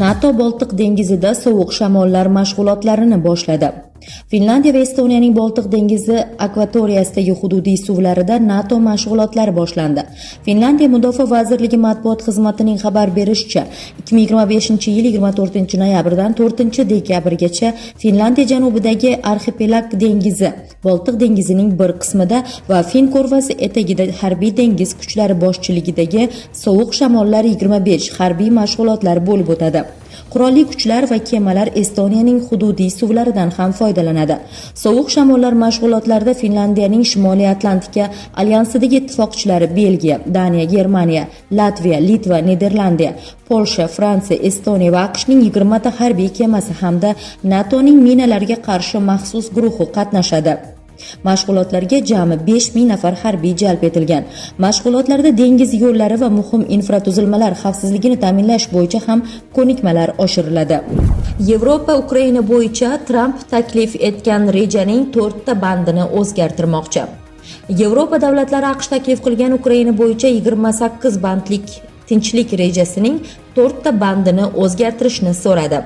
NATO Boltiq dengizida sovuq shamollar mashg'ulotlarini boshladi. Finlandiya va Estoniyaning Boltiq dengizi akvatoriyasidagi hududiy suvlarida NATO mashg'ulotlari boshlandi. Finlandiya Mudofaa vazirligi matbuot xizmatining xabar berishicha, 2025-yil 24-noyabrdan 4-dekabrgacha Finlandiya janubidagi arxipelag dengizi, Boltiq dengizining bir qismida va Fin ko'rfazi etagida harbiy dengiz kuchlari boshchiligidagi sovuq shamollar 25 harbiy mashg'ulotlar bo'lib o'tadi. Qurolli kuchlar va kemalar Estoniyaning hududiy suvlaridan ham foydalanadi. Sovuq shamollar mashg'ulotlarida Finlandiyaning Shimoliy Atlantika alyansidagi ittifoqchilari Belgiya, Daniya, Germaniya, Latviya, Litva, Niderlandiya, Polsha, Fransiya, Estoniya va AQShning 20 ta harbiy kemasi hamda NATOning minalarga qarshi maxsus guruhi qatnashadi. Mashg'ulotlarga jami 5000 nafar harbiy jalb etilgan. Mashg'ulotlarda dengiz yo'llari va muhim infratuzilmalar xavfsizligini ta'minlash bo'yicha ham ko'nikmalar oshiriladi. Yevropa Ukraina bo'yicha Tramp taklif etgan rejaning 4 ta bandini o'zgartirmoqchi. Yevropa davlatlari AQSh taklif qilgan Ukraina bo'yicha 28 bandlik tinchlik rejasining 4 ta bandini o'zgartirishni so'radi.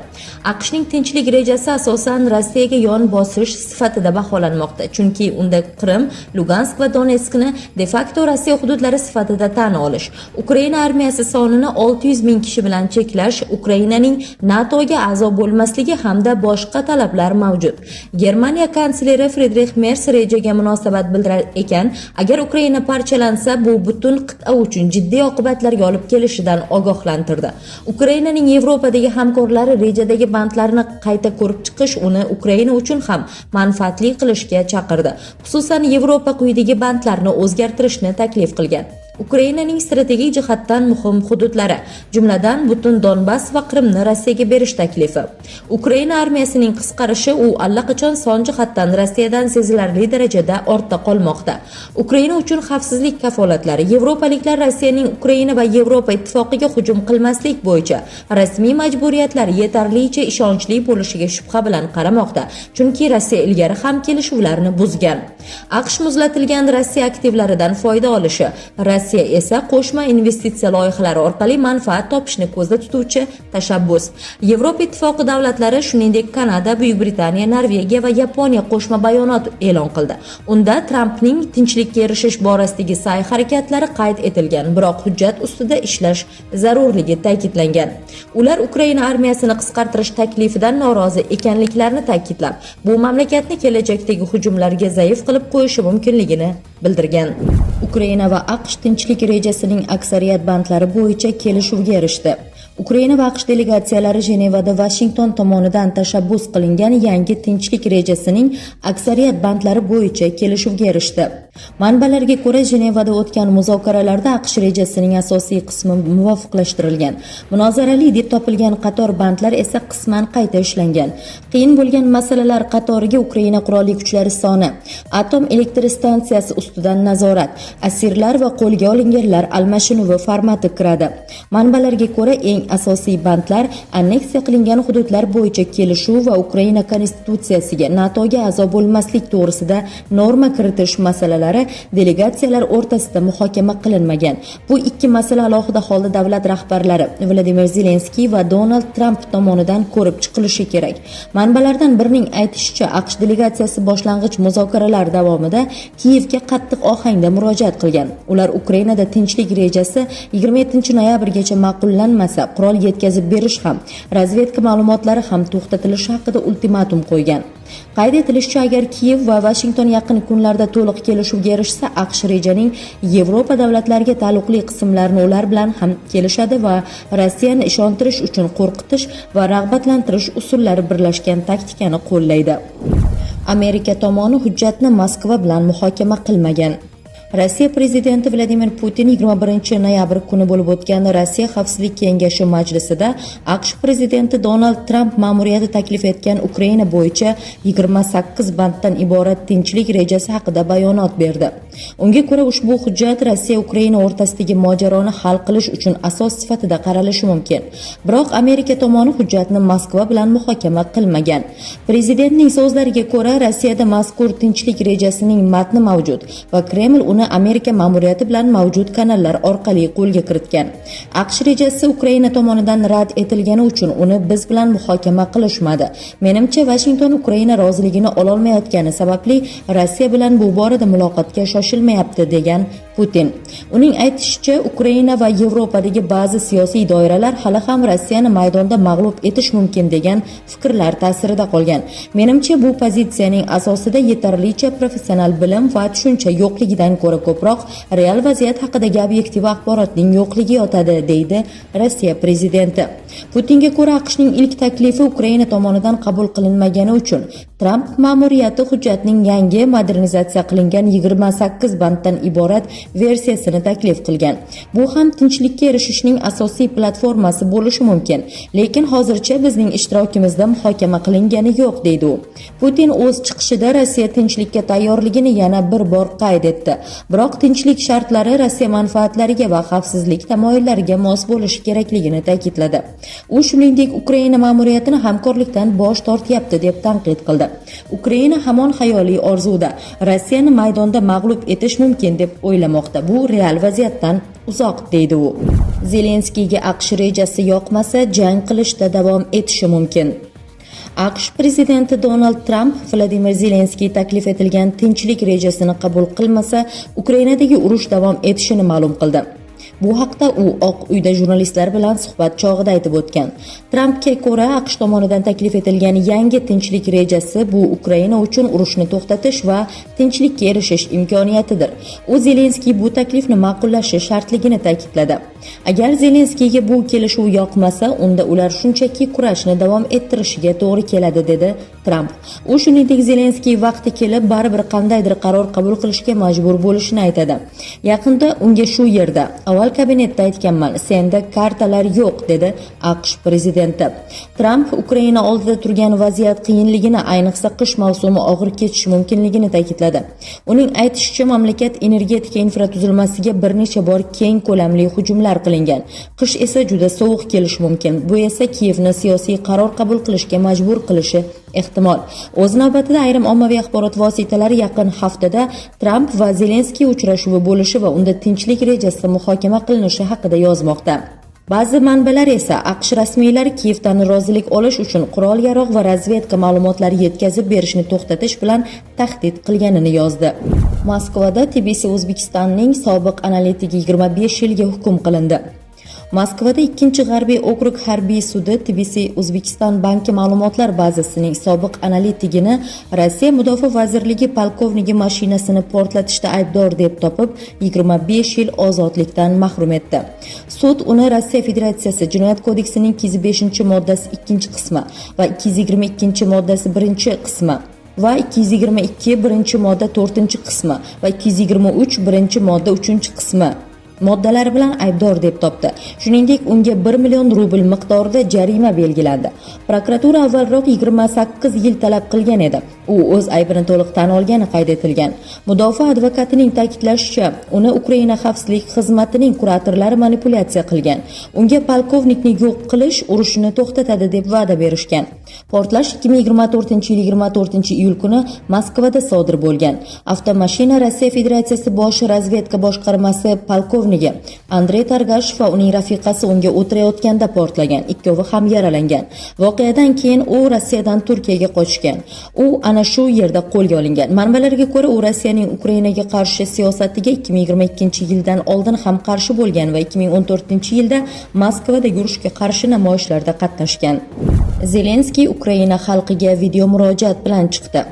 AQShning tinchlik rejasi asosan Rossiyaga yon bosish sifatida baholanmoqda, chunki unda Qrim, Lugansk va Donetskni de facto Rossiya hududlari sifatida tan olish, Ukraina armiyasi sonini 600 ming kishi bilan cheklash, Ukrainaning NATOga a'zo bo'lmasligi hamda boshqa talablar mavjud. Germaniya kansleri Friedrich Merz rejaga munosabat bildirar ekan, agar Ukraina parchalansa, bu butun qit'a uchun jiddiy oqibatlarga olib kelishidan ogohlantirdi. Ukrainaning Yevropadagi hamkorlari rejadagi bandlarni qayta ko'rib chiqish uni Ukraina uchun ham manfaatli qilishga chaqirdi. Xususan Yevropa quyidagi bandlarni o'zgartirishni taklif qilgan. Ukrainaning strategik jihatdan muhim hududlari, jumladan butun Donbass va Qrimni Rossiyaga berish taklifi. Ukraina armiyasining qisqarishi u allaqachon son jihatdan Rossiyadan sezilarli darajada ortda qolmoqda. Ukraina uchun xavfsizlik kafolatlari, yevropaliklar Rossiyaning Ukraina va Yevropa ittifoqiga hujum qilmaslik bo'yicha rasmiy majburiyatlari yetarlicha ishonchli bo'lishiga shubha bilan qaramoqda, chunki Rossiya ilgari ham kelishuvlarni buzgan. AQSh muzlatilgan Rossiya aktivlaridan foyda olishi, Rossiya esa qo'shma investitsiya loyihalari orqali manfaat topishni ko'zda tutuvchi tashabbus. Yevropa ittifoqi davlatlari, shuningdek Kanada, Buyuk Britaniya, Norvegiya va Yaponiya qo'shma bayonot e'lon qildi. Unda Trampning tinchlikka erishish borasidagi sa'y-harakatlari qayd etilgan, biroq hujjat ustida ishlash zarurligi ta'kidlangan. Ular Ukraina armiyasini qisqartirish taklifidan norozi ekanliklarini ta'kidlab, bu mamlakatni kelajakdagi hujumlarga zaif qilib qo'yishi mumkinligini bildirgan. Ukraina va AQSh tinchlik rejasining aksariyat bandlari bo'yicha kelishuvga erishdi. Ukraina va AQSh delegatsiyalari Jenevada Washington tomonidan tashabbus qilingan yangi tinchlik rejasining aksariyat bandlari bo'yicha kelishuvga erishdi. Manbalarga ko'ra, Jenevada o'tgan muzokaralarda AQSh rejasining asosiy qismi muvofiqlashtirilgan. Munozarali deb topilgan qator bandlar esa qisman qayta ishlangan. Qiyin bo'lgan masalalar qatoriga Ukraina qurolli kuchlari soni, atom elektr stansiyasi ustidan nazorat, asirlar va qo'lga olinganlar almashinuvi formati kiradi. Manbalarga ko'ra, eng asosiy bandlar anneksiya qilingan hududlar bo'yicha kelishuv va Ukraina konstitutsiyasiga NATOga a'zo bo'lmaslik to'g'risida norma kiritish masalalari delegatsiyalar o'rtasida muhokama qilinmagan. Bu ikki masala alohida holda davlat rahbarlari Vladimir Zelenskiy va Donald Tramp tomonidan ko'rib chiqilishi kerak. Manbalardan birining aytishicha, AQSh delegatsiyasi boshlang'ich muzokaralar davomida Kiyevga qattiq ohangda murojaat qilgan. Ular Ukrainada tinchlik rejasi 27-noyabrgacha ma'qullanmasa, qurol yetkazib berish ham, razvedka ma'lumotlari ham to'xtatilishi haqida ultimatum qo'ygan. Qayd etilishicha, agar Kiyev va Washington yaqin kunlarda to'liq kelishuvga erishsa, AQSh rejaning Yevropa davlatlariga taalluqli qismlarini ular bilan ham kelishadi va Rossiyani ishontirish uchun qo'rqitish va rag'batlantirish usullari birlashgan taktikani qo'llaydi. Amerika tomoni hujjatni Moskva bilan muhokama qilmagan. Rossiya prezidenti Vladimir Putin 21-noyabr kuni bo'lib o'tgan Rossiya Xavfsizlik kengashi majlisida AQSh prezidenti Donald Tramp ma'muriyati taklif etgan Ukraina bo'yicha 28 banddan iborat tinchlik rejasi haqida bayonot berdi. Unga ko'ra, ushbu hujjat Rossiya Ukraina o'rtasidagi mojaroni hal qilish uchun asos sifatida qaralishi mumkin. Biroq Amerika tomoni hujjatni Moskva bilan muhokama qilmagan. Prezidentning so'zlariga ko'ra, Rossiyada mazkur tinchlik rejasining matni mavjud va Kreml uni uni Amerika ma'muriyati bilan mavjud kanallar orqali qo'lga kiritgan. AQSh rejasi Ukraina tomonidan rad etilgani uchun uni biz bilan muhokama qilishmadi. Menimcha, Washington Ukraina roziligini ololmayotgani sababli Rossiya bilan bu borada muloqotga shoshilmayapti, degan Putin. Uning aytishicha, Ukraina va Yevropadagi ba'zi siyosiy doiralar hali ham Rossiyani maydonda mag'lub etish mumkin degan fikrlar ta'sirida qolgan. Menimcha, bu pozitsiyaning asosida yetarlicha professional bilim va tushuncha yo'qligidan ko'ra ko'proq real vaziyat haqidagi obyektiv axborotning yo'qligi yotadi, deydi Rossiya prezidenti. Putinga ko'ra, AQShning ilk taklifi Ukraina tomonidan qabul qilinmagani uchun Tramp ma'muriyati hujjatning yangi modernizatsiya qilingan 28 banddan iborat versiyasini taklif qilgan. Bu ham tinchlikka erishishning asosiy platformasi bo'lishi mumkin, lekin hozircha bizning ishtirokimizda muhokama qilingani yo'q, deydi u. Putin o'z chiqishida Rossiya tinchlikka tayyorligini yana bir bor qayd etdi. Biroq tinchlik shartlari Rossiya manfaatlariga va xavfsizlik tamoyillariga mos bo'lishi kerakligini ta'kidladi. U shuningdek Ukraina ma'muriyatini hamkorlikdan bosh tortyapti deb tanqid qildi. Ukraina hamon xayoliy orzuda Rossiyani maydonda mag'lub etish mumkin deb o'ylamoqda. Bu real vaziyatdan uzoq, deydi u. Zelenskiyga AQSh rejasi yoqmasa, jang qilishda davom etishi mumkin. AQSh prezidenti Donald Tramp Vladimir Zelenskiy taklif etilgan tinchlik rejasini qabul qilmasa, Ukrainadagi urush davom etishini ma'lum qildi. Bu haqda u Oq uyda jurnalistlar bilan suhbat chog'ida aytib o'tgan. Trampga ko'ra, AQSh tomonidan taklif etilgan yangi tinchlik rejasi bu Ukraina uchun urushni to'xtatish va tinchlikka erishish imkoniyatidir. U Zelenskiy bu taklifni ma'qullashi shartligini ta'kidladi. Agar Zelenskiyga bu kelishuv yoqmasa, unda ular shunchaki kurashni davom ettirishiga to'g'ri keladi, dedi Tramp. U shuningdek, Zelenskiy vaqti kelib baribir qandaydir qaror qabul qilishga majbur bo'lishini aytadi. Yaqinda unga shu yerda avval kabinetda aytganman, senda kartalar yo'q, dedi AQSh prezidenti. Tramp Ukraina oldida turgan vaziyat qiyinligini, ayniqsa qish mavsumi og'ir kechishi mumkinligini ta'kidladi. Uning aytishicha, mamlakat energetika infratuzilmasiga bir necha bor keng ko'lamli hujumlar qilingan. Qish esa juda sovuq kelishi mumkin. Bu esa Kiyevni siyosiy qaror qabul qilishga majbur qilishi ehtimol. O'z navbatida ayrim ommaviy axborot vositalari yaqin haftada Tramp va Zelenskiy uchrashuvi bo'lishi va unda tinchlik rejasi muhokama qilinishi haqida yozmoqda. Ba'zi manbalar esa AQSh rasmiylari Kiyevdan rozilik olish uchun qurol-yarog' va razvedka ma'lumotlari yetkazib berishni to'xtatish bilan tahdid qilganini yozdi. Moskvada TBC O'zbekistonning sobiq analitigi 25 yilga hukm qilindi. Moskvada 2-G'arbiy okrug harbiy sudi TBC O'zbekiston banki ma'lumotlar bazasining sobiq analitigini Rossiya Mudofaa vazirligi polkovnigi mashinasini portlatishda aybdor deb topib, 25 yil ozodlikdan mahrum etdi. Sud uni Rossiya Federatsiyasi Jinoyat kodeksining 205-moddasi 2-qismi va 222-moddasi 1-qismi va 222 1-modda 4-qismi va 223 1-modda 3-qismi moddalari bilan aybdor deb topdi. Shuningdek, unga 1 million rubl miqdorida jarima belgilandi. Prokuratura avvalroq 28 yil talab qilgan edi. U o'z aybini to'liq tan olgani qayd etilgan. Mudofaa advokatining ta'kidlashicha, uni Ukraina xavfsizlik xizmatining kuratorlari manipulyatsiya qilgan. Unga polkovnikni yo'q qilish urushni to'xtatadi deb va'da berishgan. Portlash 2024-yil 24-iyul kuni Moskvada sodir bo'lgan. Avtomashina Rossiya Federatsiyasi bosh razvedka boshqarmasi polkovnigi Andrey Targashev va uning rafiqasi unga o'tirayotganda portlagan. Ikkovi ham yaralangan. Voqeadan keyin u Rossiyadan Turkiyaga qochgan. U ana shu yerda qo'lga olingan. Manbalarga ko'ra, u Rossiyaning Ukrainaga qarshi siyosatiga 2022-yildan oldin ham qarshi bo'lgan va 2014-yilda Moskvada urushga qarshi namoyishlarda qatnashgan. Zelenskiy Ukraina xalqiga video murojaat bilan chiqdi.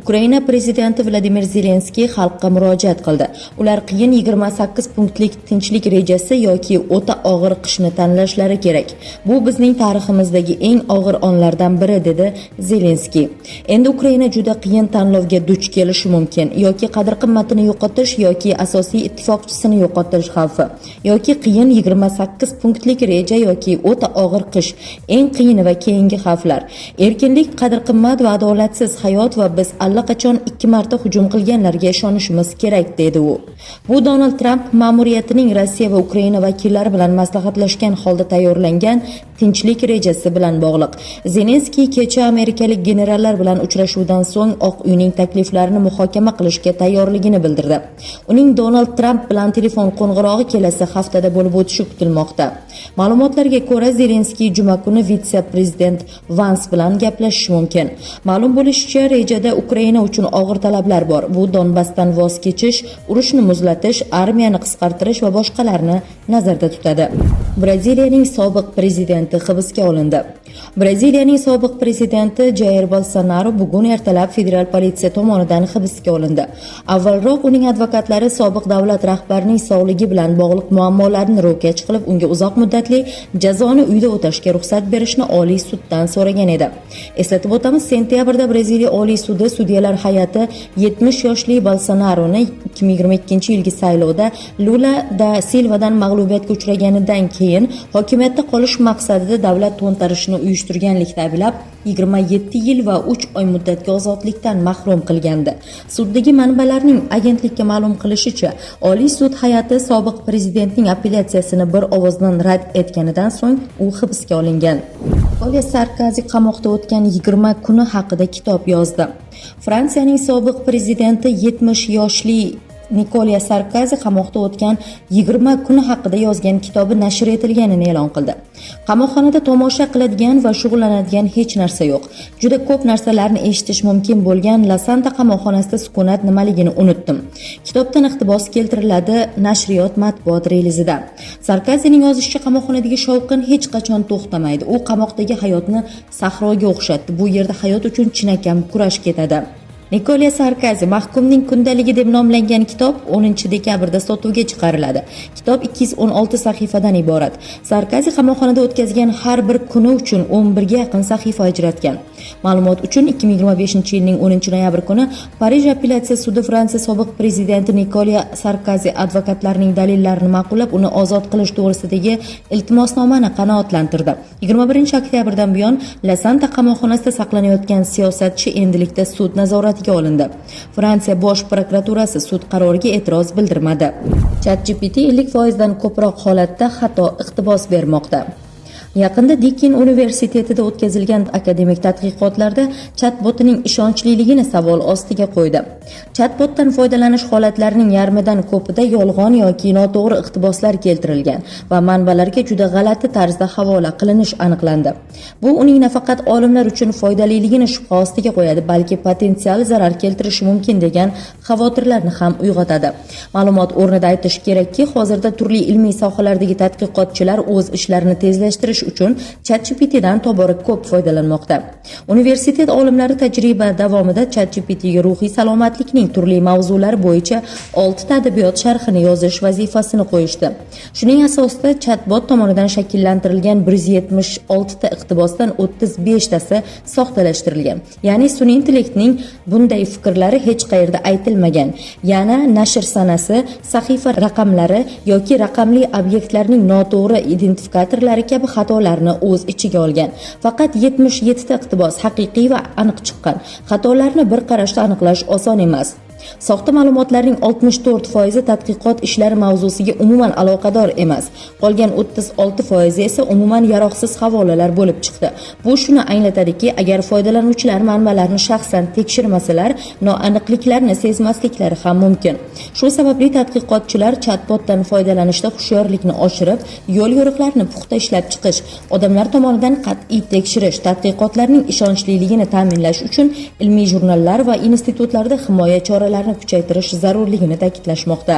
Ukraina prezidenti Vladimir Zelenskiy xalqqa murojaat qildi. Ular qiyin 28 punktlik tinchlik rejasi yoki o'ta og'ir qishni tanlashlari kerak. Bu bizning tariximizdagi eng og'ir onlardan biri, dedi Zelenskiy. Endi Ukraina juda qiyin tanlovga duch kelishi mumkin. Yoki qadr-qimmatini yo'qotish yoki asosiy ittifoqchisini yo'qotish xavfi, yoki qiyin 28 punktlik reja yoki o'ta og'ir qish. Eng qiyin va keyingi xavflar: erkinlik, qadr-qimmat va adolatsiz hayot va biz allaqachon 2 marta hujum qilganlarga ishonishimiz kerak, dedi u. Bu Donald Tramp ma'muriyatining Rossiya va Ukraina vakillari bilan maslahatlashgan holda tayyorlangan tinchlik rejasi bilan bog'liq. Zelenskiy kecha amerikalik generallar bilan uchrashuvdan so'ng Oq uyning takliflarini muhokama qilishga tayyorligini bildirdi. Uning Donald Tramp bilan telefon qo'ng'irog'i kelasi haftada bo'lib o'tishi kutilmoqda. Ma'lumotlarga ko'ra, Zelenskiy juma kuni vitse-prezident Vans bilan gaplashishi mumkin. Ma'lum bo'lishicha, rejada Ukraina uchun og'ir talablar bor. Bu Donbassdan voz kechish, urushni muzlatish, armiyani qisqartirish va boshqalarni nazarda tutadi. Braziliyaning sobiq prezidenti hibsga olindi. Braziliyaning sobiq prezidenti Jair Bolsonaro bugun ertalab federal politsiya tomonidan hibsga olindi. Avvalroq uning advokatlari sobiq davlat rahbarining sog'ligi bilan bog'liq muammolarni ro'kach qilib, unga uzoq muddatli jazoni uyda o'tashga ruxsat berishni Oliy suddan so'ragan edi. Eslatib o'tamiz, sentyabrda Braziliya Oliy sudi sudyalar hay'ati 70 yoshli Bolsonaroni 2022-yilgi saylovda Lula da Silvadan mag'lubiyatga uchraganidan keyin hokimiyatda qolish maqsadida davlat to'ntarishini uyushtirganlikda ayblab 27 yil va 3 oy muddatga ozodlikdan mahrum qilgandi. Suddagi manbalarning agentlikka ma'lum qilishicha, Oliy sud hay'ati sobiq prezidentning apellyatsiyasini bir ovozdan rad etganidan so'ng u hibsga olingan. Nikolya Sarkozi qamoqda o'tgan 20 kuni haqida kitob yozdi. Fransiyaning sobiq prezidenti 70 yoshli Nikolya Sarkozi qamoqda o'tgan 20 kuni haqida yozgan kitobi nashr etilganini e'lon qildi. Qamoqxonada tomosha qiladigan va shug'ullanadigan hech narsa yo'q. Juda ko'p narsalarni eshitish mumkin bo'lgan La Santa qamoqxonasida sukunat nimaligini unutdim. Kitobdan iqtibos keltiriladi nashriyot matbuot relizida. Sarkozining yozishicha, qamoqxonadagi shovqin hech qachon to'xtamaydi. U qamoqdagi hayotni sahroga o'xshatdi. Bu yerda hayot uchun chinakam kurash ketadi. Nikolya Sarkozi mahkumning kundaligi deb nomlangan kitob 10-dekabrda sotuvga chiqariladi. Kitob 216 sahifadan iborat. Sarkozi qamoqxonada o'tkazgan har bir kuni uchun 11 ga yaqin sahifa ajratgan. Ma'lumot uchun 2025-yilning 10-noyabr kuni Parij apellyatsiya sudi Fransiya sobiq prezidenti Nikolya Sarkozi advokatlarining dalillarini ma'qullab, uni ozod qilish to'g'risidagi iltimosnomani qanoatlantirdi. 21-oktyabrdan buyon La Santa qamoqxonasida saqlanayotgan siyosatchi endilikda sud nazoratiga olindi. Fransiya bosh prokuraturasi sud qaroriga e'tiroz bildirmadi. ChatGPT 50% dan ko'proq holatda xato iqtibos bermoqda. Yaqinda Deakin universitetida o'tkazilgan akademik tadqiqotlarda chatbotining ishonchliligini savol ostiga qo'ydi. Chatbotdan foydalanish holatlarining yarmidan ko'pida yolg'on yoki noto'g'ri iqtiboslar keltirilgan va manbalarga juda g'alati tarzda havola qilinish aniqlandi. Bu uning nafaqat olimlar uchun foydaliligini shubha ostiga qo'yadi, balki potensial zarar keltirishi mumkin degan xavotirlarni ham uyg'otadi. Ma'lumot o'rnida aytish kerakki, hozirda turli ilmiy sohalardagi tadqiqotchilar o'z ishlarini tezlashtirish uchun ChatGPTdan tobora ko'p foydalanmoqda. Universitet olimlari tajriba davomida ChatGPTga ruhiy salomatlikning turli mavzulari bo'yicha 6 ta adabiyot sharhini yozish vazifasini qo'yishdi. Shuning asosida chatbot tomonidan shakllantirilgan 176 ta iqtibosdan 35 tasi soxtalashtirilgan. Ya'ni sun'iy intellektning bunday fikrlari hech qayerda aytilmagan. Yana nashr sanasi, sahifa raqamlari yoki raqamli obyektlarning noto'g'ri identifikatorlari kabi xatolarni o'z ichiga olgan. Faqat 77 ta iqtibos haqiqiy va aniq chiqqan. Xatolarni bir qarashda aniqlash oson emas. Soxta ma'lumotlarning 64% tadqiqot ishlari mavzusiga umuman aloqador emas. Qolgan 36% esa umuman yaroqsiz havolalar bo'lib chiqdi. Bu shuni anglatadiki, agar foydalanuvchilar manbalarni shaxsan tekshirmasalar, noaniqliklarni sezmasliklari ham mumkin. Shu sababli tadqiqotchilar chatbotdan foydalanishda hushyorlikni oshirib, yo'l-yo'riqlarni puxta ishlab chiqish, odamlar tomonidan qat'iy tekshirish, tadqiqotlarning ishonchliligini ta'minlash uchun ilmiy jurnallar va institutlarda himoya choralarini kuchaytirish zarurligini ta'kidlashmoqda.